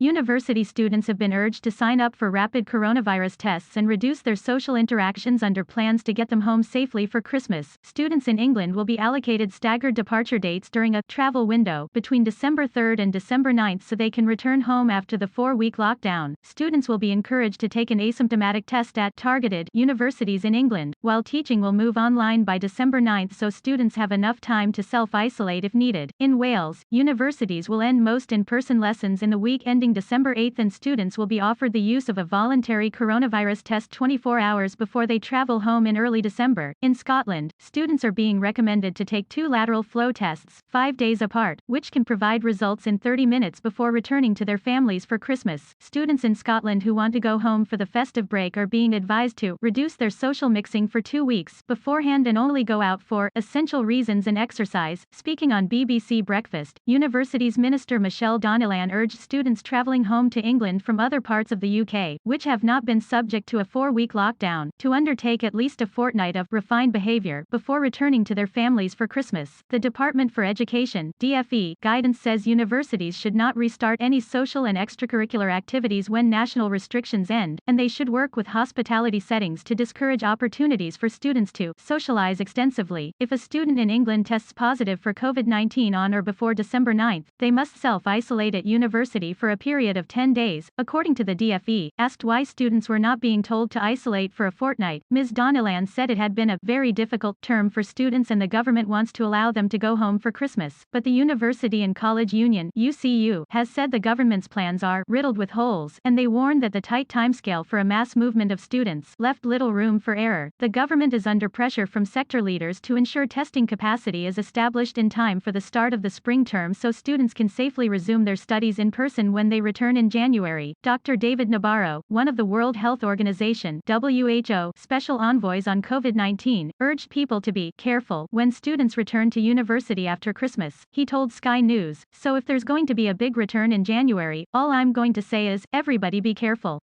University students have been urged to sign up for rapid coronavirus tests and reduce their social interactions under plans to get them home safely for Christmas. Students in England will be allocated staggered departure dates during a travel window between December 3rd and December 9th so they can return home after the 4-week lockdown. Students will be encouraged to take an asymptomatic test at targeted universities in England, while teaching will move online by December 9th so students have enough time to self-isolate if needed. In Wales, universities will end most in-person lessons in the week ending December 8th and students will be offered the use of a voluntary coronavirus test 24 hours before they travel home in early December. In Scotland, students are being recommended to take 2 lateral flow tests, 5 days apart, which can provide results in 30 minutes before returning to their families for Christmas. Students in Scotland who want to go home for the festive break are being advised to reduce their social mixing for 2 weeks beforehand and only go out for essential reasons and exercise. Speaking on BBC Breakfast, Universities Minister Michelle Donnellan urged students travelling home to England from other parts of the UK, which have not been subject to a 4-week lockdown, to undertake at least a fortnight of refined behaviour before returning to their families for Christmas. The Department for Education (DfE) guidance says universities should not restart any social and extracurricular activities when national restrictions end, and they should work with hospitality settings to discourage opportunities for students to socialise extensively. If a student in England tests positive for COVID-19 on or before December 9th, they must self-isolate at university for a period of 10 days, according to the DfE. Asked why students were not being told to isolate for a fortnight, Ms. Donnellan said it had been a very difficult term for students and the government wants to allow them to go home for Christmas. But the University and College Union (UCU) has said the government's plans are riddled with holes, and they warned that the tight timescale for a mass movement of students left little room for error. The government is under pressure from sector leaders to ensure testing capacity is established in time for the start of the spring term so students can safely resume their studies in person when they return in January. Dr. David Nabarro, one of the World Health Organization (WHO) special envoys on COVID-19, urged people to be careful when students return to university after Christmas. He told Sky News, "So if there's going to be a big return in January, all I'm going to say is, everybody be careful.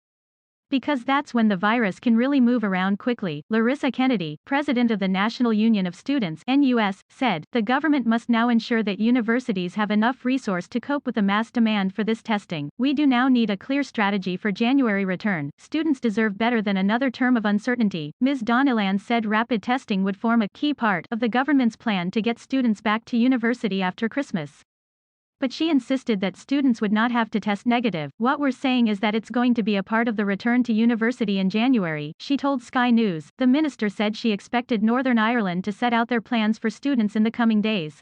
Because that's when the virus can really move around quickly." Larissa Kennedy, president of the National Union of Students (NUS), said, "The government must now ensure that universities have enough resource to cope with the mass demand for this testing. We do now need a clear strategy for January return. Students deserve better than another term of uncertainty." Ms. Donnellan said rapid testing would form a key part of the government's plan to get students back to university after Christmas. But she insisted that students would not have to test negative. "What we're saying is that it's going to be a part of the return to university in January," she told Sky News. The minister said she expected Northern Ireland to set out their plans for students in the coming days.